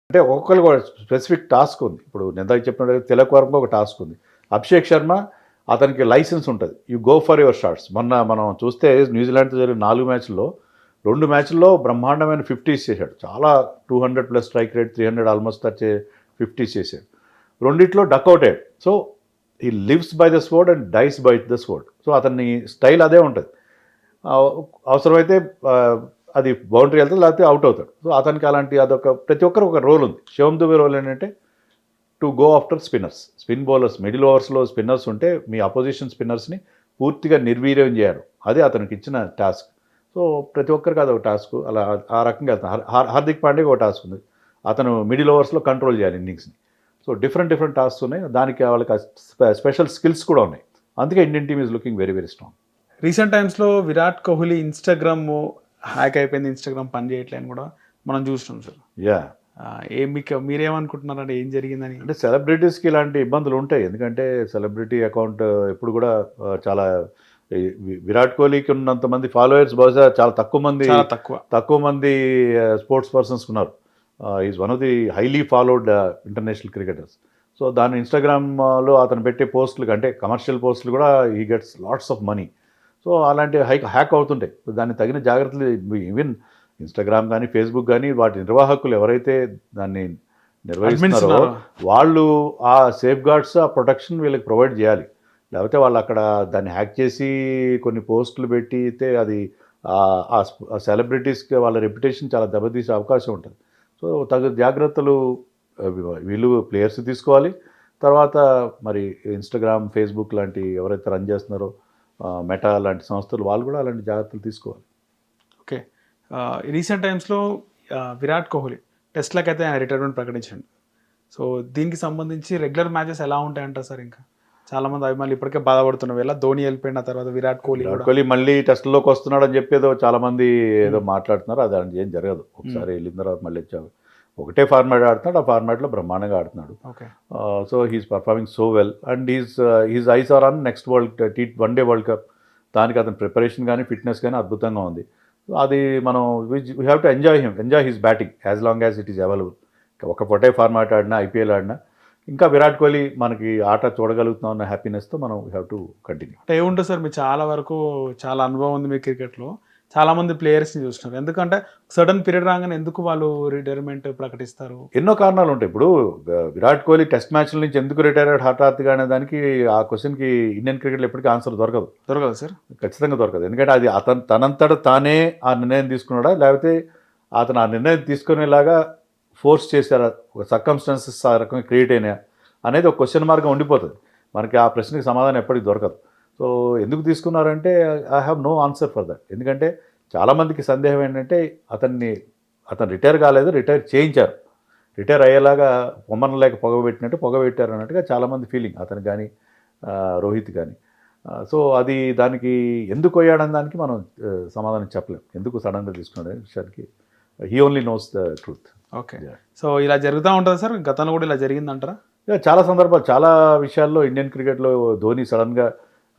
అంటే ఒక్కొక్కరికి ఒక స్పెసిఫిక్ టాస్క్ ఉంది. ఇప్పుడు నేను చెప్పినట్టు తిలక్ వర్మ ఒక టాస్క్ ఉంది. అభిషేక్ శర్మ అతనికి లైసెన్స్ ఉంటుంది. You go for your shots. మొన్న మనం చూస్తే న్యూజిలాండ్తో జరిగిన 4 మ్యాచ్ల్లో 2 మ్యాచ్ల్లో బ్రహ్మాండమైన 50s చేశాడు. చాలా 200+ strike rate, 300 almost touch 50s చేశాడు. రెండిట్లో డక్అవుట్ అయ్యాడు. So he lives by the sword and dies by the sword. So అతని స్టైల్ అదే ఉంటుంది. అవసరమైతే అది బౌండరీ వెళ్తుంది, లేకపోతే అవుట్ అవుతాడు. సో అతనికి అలాంటి అదొక ప్రతి ఒక్కరు ఒక రోల్ ఉంది. శివం దుబే రోల్ ఏంటంటే to go after spinners, spin bowlers, middle ఓవర్స్లో స్పిన్నర్స్ ఉంటే మీ అపోజిషన్ స్పిన్నర్స్ని పూర్తిగా నిర్వీర్యం చేయడం, అదే అతనికి ఇచ్చిన టాస్క్. సో ప్రతి ఒక్కరికి అదొక టాస్క్. అలా ఆ రకంగా వెళ్తాను. హార్దిక్ పాండ్యాకి ఒక టాస్క్ ఉంది. అతను మిడిల్ ఓవర్స్లో కంట్రోల్ చేయాలి ఇన్నింగ్స్ని. సో డిఫరెంట్ టాస్క్స్ ఉన్నాయి. దానికి వాళ్ళకి స్పెషల్ స్కిల్స్ కూడా ఉన్నాయి. అందుకే Indian team is looking very very strong. Recent టైమ్స్లో విరాట్ కోహ్లీ ఇన్స్టాగ్రామ్ హ్యాక్ అయిపోయింది, ఇన్స్టాగ్రామ్ పని చేయట్లేని కూడా మనం చూస్తున్నాం సార్. యా, మీకు మీరేమనుకుంటున్నారంటే ఏం జరిగిందని? అంటే సెలబ్రిటీస్కి ఇలాంటి ఇబ్బందులు ఉంటాయి. ఎందుకంటే సెలబ్రిటీ అకౌంట్ ఎప్పుడు కూడా చాలా విరాట్ కోహ్లీకి ఉన్నంత మంది ఫాలోయర్స్ బహుశా చాలా తక్కువ మంది స్పోర్ట్స్ పర్సన్స్ ఉన్నారు. Is one of the highly followed international cricketers. So దాని ఇన్స్టాగ్రామ్లో అతను పెట్టే పోస్టులు అంటే కమర్షియల్ పోస్టులు కూడా he gets lots of money. So అలాంటి హ్యాక్ అవుతుంటాయి. దాన్ని తగిన జాగ్రత్తలు ఈవెన్ ఇన్స్టాగ్రామ్ కానీ ఫేస్బుక్ కానీ వాటి నిర్వాహకులు ఎవరైతే దాన్ని నిర్వహిస్తున్నారో వాళ్ళు ఆ సేఫ్ గార్డ్స్, ఆ ప్రొటెక్షన్ వీళ్ళకి ప్రొవైడ్ చేయాలి. లేకపోతే వాళ్ళు అక్కడ దాన్ని హ్యాక్ చేసి కొన్ని పోస్టులు పెట్టితే అది ఆ సెలబ్రిటీస్కి వాళ్ళ రెప్యుటేషన్ చాలా దెబ్బతీసే అవకాశం ఉంటుంది. సో తగు జాగ్రత్తలు వీళ్ళు ప్లేయర్స్ తీసుకోవాలి. తర్వాత మరి ఇన్స్టాగ్రామ్, ఫేస్బుక్ లాంటి ఎవరైతే రన్ చేస్తున్నారో, మెటా లాంటి సంస్థలు వాళ్ళు కూడా అలాంటి జాగ్రత్తలు తీసుకోవాలి. ఓకే, రీసెంట్ టైమ్స్లో విరాట్ కోహ్లీ టెస్ట్లకు అయితే ఆయన రిటైర్మెంట్ ప్రకటించండి. సో దీనికి సంబంధించి రెగ్యులర్ మ్యాచెస్ ఎలా ఉంటాయంటారు సార్? ఇంకా చాలామంది అభిమానులు ఇప్పటికే బాధపడుతున్న వేళ ధోని వెళ్ళిపోయిన తర్వాత విరాట్ కోహ్లీ మళ్ళీ టెస్ట్లోకి వస్తున్నాడు అని చెప్పి చాలామంది ఏదో మాట్లాడుతున్నారు. అది ఏం జరగదు. ఒకసారి వెళ్ళిన తర్వాత మళ్ళీ ఒకటే ఫార్మాట్ ఆడుతున్నాడు. ఆ ఫార్మాట్లో బ్రహ్మాండంగా ఆడుతున్నాడు. So he's performing so well and his eyes are on next one day World Cup. దానికి అతని ప్రిపరేషన్ కానీ ఫిట్నెస్ కానీ అద్భుతంగా ఉంది. అది మనం we have to enjoy his batting as long as it is available. ఒకటే ఫార్మాట్ ఆడినా, ఐపీఎల్ ఆడినా ఇంకా విరాట్ కోహ్లీ మనకి ఆట చూడగలుగుతున్నాం అన్న హ్యాపీనెస్తో మనం వీ హ్యావ్ టు కంటిన్యూ. అంటే ఏముంటుంది సార్, మీరు చాలా వరకు చాలా అనుభవం ఉంది మీ క్రికెట్లో, చాలామంది ప్లేయర్స్ని చూస్తున్నారు. ఎందుకంటే సడన్ పీరియడ్ రాగానే ఎందుకు వాళ్ళు రిటైర్మెంట్ ప్రకటిస్తారు? ఎన్నో కారణాలు ఉంటాయి. ఇప్పుడు విరాట్ కోహ్లీ టెస్ట్ మ్యాచ్ల నుంచి ఎందుకు రిటైర్ అయ్యాడు హఠాత్తుగా అనే దానికి ఆ క్వశ్చన్కి ఇండియన్ క్రికెట్లో ఎప్పటికీ ఆన్సర్ దొరకదు సార్. ఖచ్చితంగా దొరకదు. ఎందుకంటే అది తనంతట తానే ఆ నిర్ణయం తీసుకున్నాడా, లేకపోతే అతను ఆ నిర్ణయం తీసుకునేలాగా ఫోర్స్ చేశారా, ఒక సర్కమ్స్టాన్సెస్ ఆ రకంగా క్రియేట్ అయినా అనేది ఒక క్వశ్చన్ మార్క్గా ఉండిపోతుంది. మనకి ఆ ప్రశ్నకి సమాధానం ఎప్పటికీ దొరకదు. సో ఎందుకు తీసుకున్నారంటే I have no answer for that. ఎందుకంటే చాలామందికి సందేహం ఏంటంటే అతను రిటైర్ కాలేదు, రిటైర్ చేయించారు. రిటైర్ అయ్యేలాగా పొమ్మన లేక పొగబెట్టినట్టు పొగబెట్టారు అన్నట్టుగా చాలామంది ఫీలింగ్, అతను కానీ రోహిత్ కానీ. సో అది దానికి ఎందుకు అయ్యాడని దానికి మనం సమాధానం చెప్పలేం. ఎందుకు సడన్గా తీసుకున్నాడు అనే విషయానికి he only knows the truth. Okay, so ఇలా జరుగుతూ ఉంటుంది సార్. గతంలో కూడా ఇలా జరిగిందంటారా? చాలా సందర్భాలు, చాలా విషయాల్లో ఇండియన్ క్రికెట్లో ధోని సడన్గా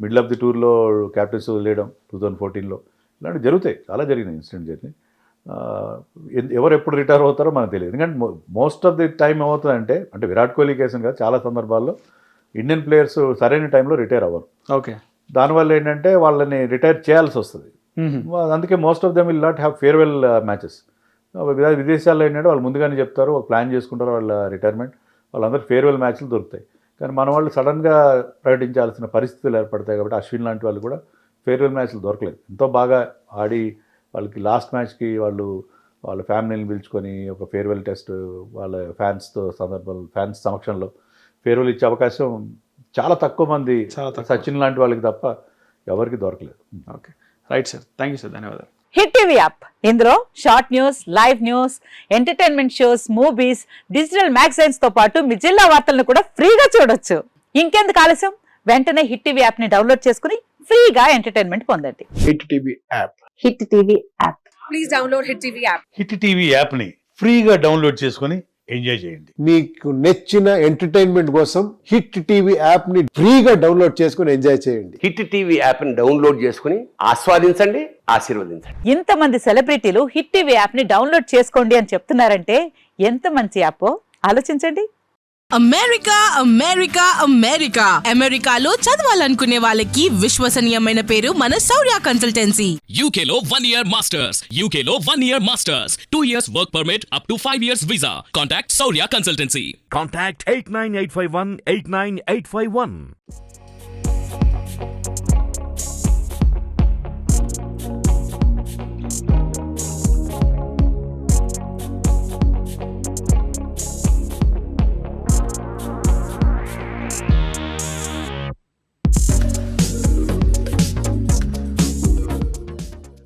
మిడిల్ ఆఫ్ ది టూర్లో క్యాప్టెన్స్ వదిలేయడం 2014లో ఇలాంటివి జరుగుతాయి. చాలా జరిగినాయి, ఇన్సిడెంట్ జరిగినాయి. ఎవరు ఎప్పుడు రిటైర్ అవుతారో మనకు తెలియదు. ఎందుకంటే మోస్ట్ ఆఫ్ ది టైం ఏమవుతుందంటే, అంటే విరాట్ కోహ్లీ కేసు కాదు, చాలా సందర్భాల్లో ఇండియన్ ప్లేయర్స్ సరైన టైంలో రిటైర్ అవ్వరు. ఓకే, దానివల్ల ఏంటంటే వాళ్ళని రిటైర్ చేయాల్సి వస్తుంది. అందుకే most of them will not have farewell matches. విదేశాల్లో ఏంటంటే వాళ్ళు ముందుగానే చెప్తారు, ఒక ప్లాన్ చేసుకుంటారు వాళ్ళ రిటైర్మెంట్. వాళ్ళందరూ ఫేర్వెల్ మ్యాచ్లు దొరుకుతాయి. కానీ మన వాళ్ళు సడన్గా ప్రకటించాల్సిన పరిస్థితులు ఏర్పడతాయి. కాబట్టి అశ్విన్ లాంటి వాళ్ళు కూడా ఫేర్వెల్ మ్యాచ్లు దొరకలేదు. ఎంతో బాగా ఆడి వాళ్ళకి లాస్ట్ మ్యాచ్కి వాళ్ళ ఫ్యామిలీని పిలుచుకొని ఒక ఫేర్వెల్ టెస్ట్ వాళ్ళ ఫ్యాన్స్ సమక్షంలో ఫేర్వెల్ ఇచ్చే అవకాశం చాలా తక్కువ మంది, సచిన్ లాంటి వాళ్ళకి తప్ప ఎవరికి దొరకలేదు. Okay, right sir, thank you sir, ధన్యవాదాలు. హిట్ టీవీ యాప్, ఇందులో short news, live news, entertainment shows, movies, digital magazines తో పాటు మీ జిల్లా వార్తలను కూడా ఫ్రీగా చూడొచ్చు. ఇంకెందుకు ఆలస్యం, వెంటనే హిట్ టీవీ యాప్ ని డౌన్లోడ్ చేసుకుని ఫ్రీగా ఎంటర్టైన్మెంట్ పొందండి. Hit TV app. Hit TV app. Please download hit TV app. Hit TV యాప్ని ఫ్రీగా డౌన్లోడ్ చేసుకొని ఎంజాయ్ చేయండి. మీకు నచ్చిన ఎంటర్టైన్మెంట్ కోసం హిట్ టీవీ యాప్ ని ఫ్రీగా డౌన్లోడ్ చేసుకుని ఎంజాయ్ చేయండి. హిట్ టీవీ యాప్ ని డౌన్లోడ్ చేసుకుని ఆస్వాదించండి, ఆశీర్వదించండి. ఇంతమంది సెలబ్రిటీలు హిట్ టీవీ యాప్ ని డౌన్లోడ్ చేసుకోండి అని చెప్తున్నారంటే ఎంత మంచి యాప్ ఆలోచించండి. అమెరికా అమెరికా అమెరికా అమెరికాలో చదవాలనుకునే వాళ్ళకి విశ్వసనీయమైన పేరు మన శౌర్య కన్సల్టెన్సీ. UK లో 1 year masters, UK లో 1 year masters, 2 years work permit up to 5 years visa. Contact Saurya Consultancy. Contact 89851 89851.